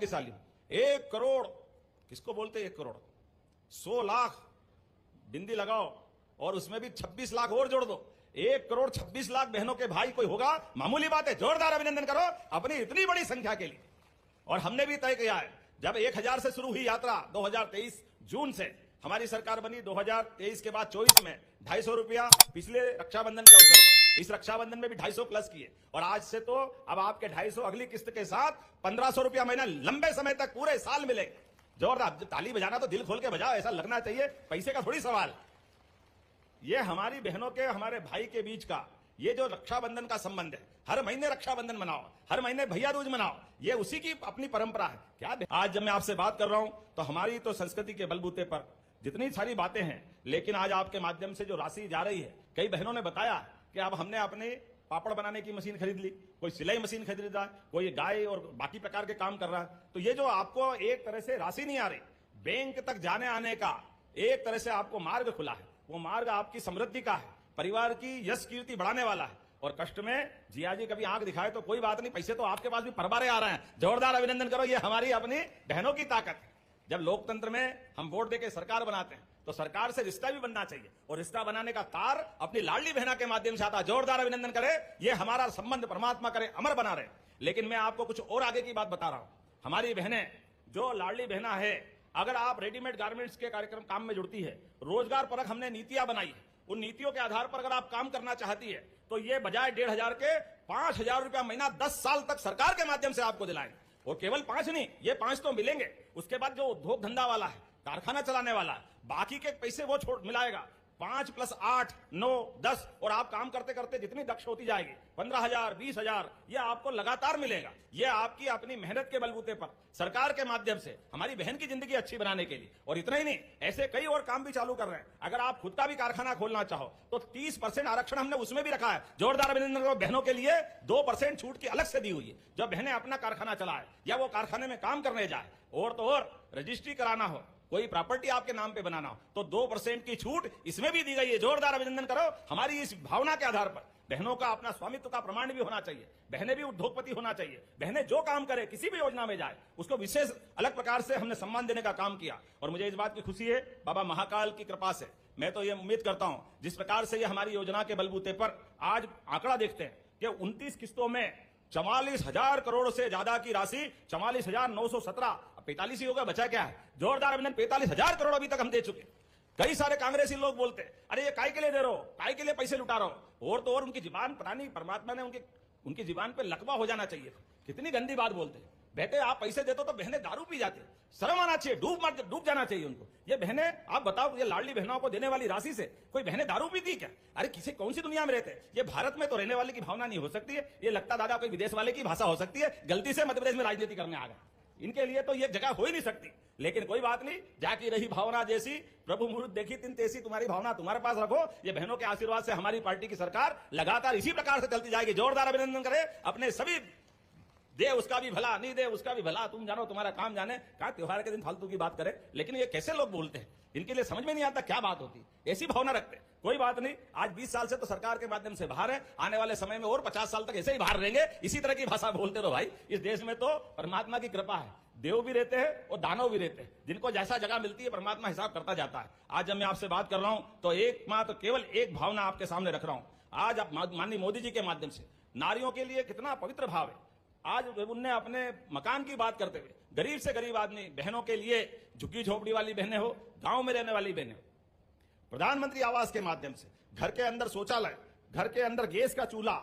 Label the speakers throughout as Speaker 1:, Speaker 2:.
Speaker 1: भाग्यशाली हूं। 1 करोड़ किसको बोलते हैं? 1 करोड़ 100 लाख बिंदी लगाओ और उसमें भी 26 लाख और जोड़ दो, 1 करोड़ 26 लाख बहनों के भाई कोई होगा? मामूली बात है। जोरदार अभिनंदन करो अपनी इतनी बड़ी संख्या के लिए। और हमने भी तय किया है, जब 1000 से शुरू हुई यात्रा 2023 जून से, हमारी सरकार बनी 2023 के बाद 24 में 250 रुपया पिछले रक्षाबंधन के अवसर पर, इस रक्षाबंधन में भी 250 प्लस किए और आज से तो अब आपके 250 अगली किस्त के साथ 1500 रुपया महीना लंबे समय तक पूरे साल मिले। जोरदार ताली बजाना तो दिल खोल के बजाओ, ऐसा लगना चाहिए पैसे का थोड़ी सवाल। ये हमारी बहनों के हमारे भाई के बीच का ये जो रक्षाबंधन का संबंध है, हर महीने रक्षाबंधन मनाओ, हर महीने भैया दूज मनाओ, ये उसी की अपनी परंपरा है। क्या आज जब मैं आपसे बात कर रहा हूं तो हमारी तो संस्कृति के बलबूते पर जितनी सारी बातें हैं, लेकिन आज आपके माध्यम से जो राशि जा रही है, कई बहनों ने बताया कि अब हमने अपने पापड़ बनाने की मशीन खरीद ली, कोई सिलाई मशीन खरीद रहा है, कोई गाय और बाकी प्रकार के काम कर रहा है। तो ये जो आपको एक तरह से राशि नहीं आ रही, बैंक तक जाने आने का एक तरह से आपको मार्ग खुला है, वो मार्ग आपकी समृद्धि का है, परिवार की यश कीर्ति बढ़ाने वाला है। और कष्ट में जिया जी कभी आंख दिखाए तो कोई बात नहीं, पैसे तो आपके पास भी परबारे आ रहे हैं। जोरदार अभिनंदन करो, ये हमारी अपनी बहनों की ताकत है। जब लोकतंत्र में हम वोट देके सरकार बनाते हैं तो सरकार से रिश्ता भी बनना चाहिए और रिश्ता बनाने का तार अपनी लाडली बहना के माध्यम से आता है। जोरदार अभिनंदन करे, ये हमारा संबंध परमात्मा करे अमर बना रहे। लेकिन मैं आपको कुछ और आगे की बात बता रहा हूं। हमारी बहनें जो लाडली बहना है, अगर आप रेडीमेड गारमेंट्स के कार्यक्रम काम में जुड़ती है, रोजगार परक हमने नीतियां बनाई है, उन नीतियों के आधार पर अगर आप काम करना चाहती है तो ये बजाय 1500 के 5000 रुपया महीना 10 साल तक सरकार के माध्यम से आपको दिलाएंगे। और केवल 5 नहीं, ये 5 तो मिलेंगे, उसके बाद जो उद्योग धंधा वाला है, कारखाना चलाने वाला है, बाकी के पैसे वो छोड़ मिलाएगा। 5 + 8 9 10 और आप काम करते करते जितनी दक्ष होती जाएगी 15,000 20,000 ये आपको लगातार मिलेगा। ये आपकी अपनी मेहनत के बलबूते पर सरकार के माध्यम से हमारी बहन की जिंदगी अच्छी बनाने के लिए। और इतना ही नहीं, ऐसे कई और काम भी चालू कर रहे हैं। अगर आप खुद का भी कारखाना खोलना चाहो तो 30% आरक्षण हमने उसमें भी रखा है। जोरदार अभिनंदन करो, बहनों के लिए 2% छूट की अलग से दी हुई है। जब बहनें अपना कारखाना चलाए या वो कारखाने में काम करने जाए और तो और रजिस्ट्री कराना हो, कोई प्रॉपर्टी आपके नाम पे बनाना हो तो 2% की छूट इसमें भी दी गई है। जोरदार अभिनंदन करो। हमारी इस भावना के आधार पर बहनों का अपना स्वामित्व का प्रमाण भी होना चाहिए, बहनें भी उद्योगपति होना चाहिए। बहनें जो काम करे, किसी भी योजना में जाए, उसको विशेष अलग प्रकार से हमने सम्मान देने का काम किया। और मुझे इस बात की खुशी है, बाबा महाकाल की कृपा से मैं तो ये उम्मीद करता हूं, जिस प्रकार से ये हमारी योजना के बलबूते पर आज आंकड़ा देखते हैं कि 29 किस्तों में 44,000 करोड़ से ज्यादा की राशि, 44,917, 45 ही होगा, बचा क्या है? जोरदार अभिनंदन, 45,000 करोड़ अभी तक हम दे चुके। कई सारे कांग्रेसी लोग बोलते अरे ये काय के लिए दे रहे हो, काय के लिए पैसे लुटा रहे हो, और तो और उनकी जुबान पता नहीं परमात्मा ने उनकी जुबान पे लकवा हो जाना चाहिए। कितनी गंदी बात बोलते हैं। बेटे आप पैसे देते तो बहनें दारू पी जाती, शर्म आना चाहिए, डूब जाना चाहिए उनको। ये बहनें, आप बताओ, ये लाडली बहनों को देने वाली राशि से कोई बहनें दारू पीती क्या? अरे किसी कौन सी दुनिया में रहते हैं? ये भारत में तो रहने वाले की भावना नहीं हो सकती है। ये लगता दादा कोई विदेश वाले की भाषा हो सकती है। गलती से मध्य प्रदेश में राजनीति करने आ गए, इनके लिए तो ये जगह हो ही नहीं सकती। लेकिन कोई बात नहीं, जाकी रही भावना जैसी, प्रभु मुहूर्त देखी तिन तेसी, तुम्हारी भावना तुम्हारे पास रखो। ये बहनों के आशीर्वाद से हमारी पार्टी की सरकार लगातार इसी प्रकार से चलती जाएगी। जोरदार अभिनंदन करें अपने सभी। दे उसका भी भला, नहीं दे उसका भी भला, तुम जानो तुम्हारा काम जाने। कहा त्योहार के दिन फालतू की बात करें, लेकिन ये कैसे लोग बोलते हैं, इनके लिए समझ में नहीं आता क्या बात होती, ऐसी भावना रखते। कोई बात नहीं, आज 20 साल से तो सरकार के माध्यम से बाहर है, आने वाले समय में और 50 साल तक ऐसे ही बाहर रहेंगे। इसी तरह की भाषा बोलते रहो भाई। इस देश में तो परमात्मा की कृपा है, देव भी रहते हैं और दानव भी रहते हैं, जिनको जैसा जगह मिलती है परमात्मा हिसाब करता जाता है। आज जब मैं आपसे बात कर रहा हूं तो एकमात्र केवल एक भावना आपके सामने रख रहा हूं। आज आप माननीय मोदी जी के माध्यम से नारियों के लिए कितना पवित्र भाव है। आज उनने अपने मकान की बात करते हुए गरीब से गरीब आदमी बहनों के लिए, झुग्गी झोपड़ी वाली बहनें हो, गांव में रहने वाली बहनें हो, प्रधानमंत्री आवास के माध्यम से घर के अंदर शौचालय, घर के अंदर गैस का चूल्हा,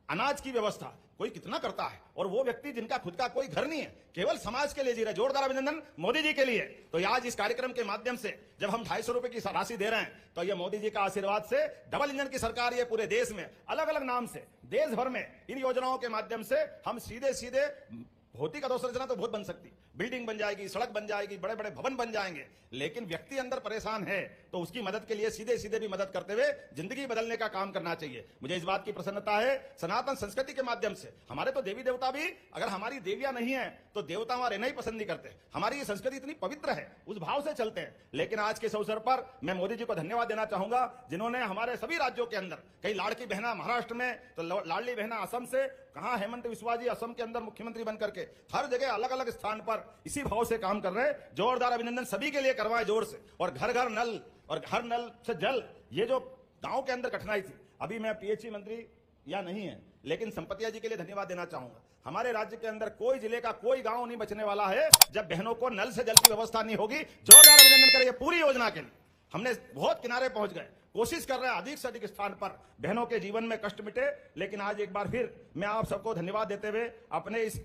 Speaker 1: अनाज की व्यवस्था कोई कितना करता है। और वो व्यक्ति जिनका खुद का कोई घर नहीं है, केवल समाज के लिए जी रहे। जोरदार अभिनंदन मोदी जी के लिए। तो आज इस कार्यक्रम के माध्यम से जब हम 250 रुपए की राशि दे रहे हैं तो ये मोदी जी का आशीर्वाद से डबल इंजन की सरकार ये पूरे देश में अलग अलग नाम से देश भर में इन योजनाओं के माध्यम से हम सीधे सीधे भौतिक अधोसंरचना तो बहुत बन सकती, बिल्डिंग बन जाएगी, सड़क बन जाएगी, बड़े बड़े भवन बन जाएंगे, लेकिन व्यक्ति अंदर परेशान है तो उसकी मदद के लिए सीधे सीधे भी मदद करते हुए जिंदगी बदलने का काम करना चाहिए। मुझे इस बात की प्रसन्नता है, सनातन संस्कृति के माध्यम से हमारे तो देवी देवता भी, अगर हमारी देवियां नहीं है तो देवता वहां रहना ही पसंद नहीं करते। हमारी ये संस्कृति इतनी पवित्र है, उस भाव से चलते हैं। लेकिन आज के इस अवसर पर मैं मोदी जी को धन्यवाद देना चाहूंगा, जिन्होंने हमारे सभी राज्यों के अंदर, कई लाड़की बहना महाराष्ट्र में, तो लाडली बहना असम से, कहां हेमंत बिस्वा जी असम के अंदर मुख्यमंत्री बनकर के हर जगह अलग अलग स्थान पर इसी भाव से काम कर रहे हैं। जोरदार अभिनंदन सभी के लिए करवाएं जोर से। और घर घर नल और हर नल से जल, ये जो गांव के अंदर कठिनाई थी, अभी मैं पीएचई मंत्री या नहीं है, लेकिन संपतिया जी के लिए धन्यवाद देना चाहूंगा। हमारे राज्य के अंदर कोई जिले का कोई गांव नहीं बचने वाला है जब बहनों को नल से जल की व्यवस्था नहीं होगी। जोरदार अभिनंदन करेंगे पूरी योजना के लिए। हमने बहुत किनारे पहुंच गए, कोशिश कर रहे हैं अधिक से अधिक स्थान पर बहनों के जीवन में कष्ट मिटे। लेकिन आज एक बार फिर मैं आप सबको धन्यवाद देते हुए अपने इस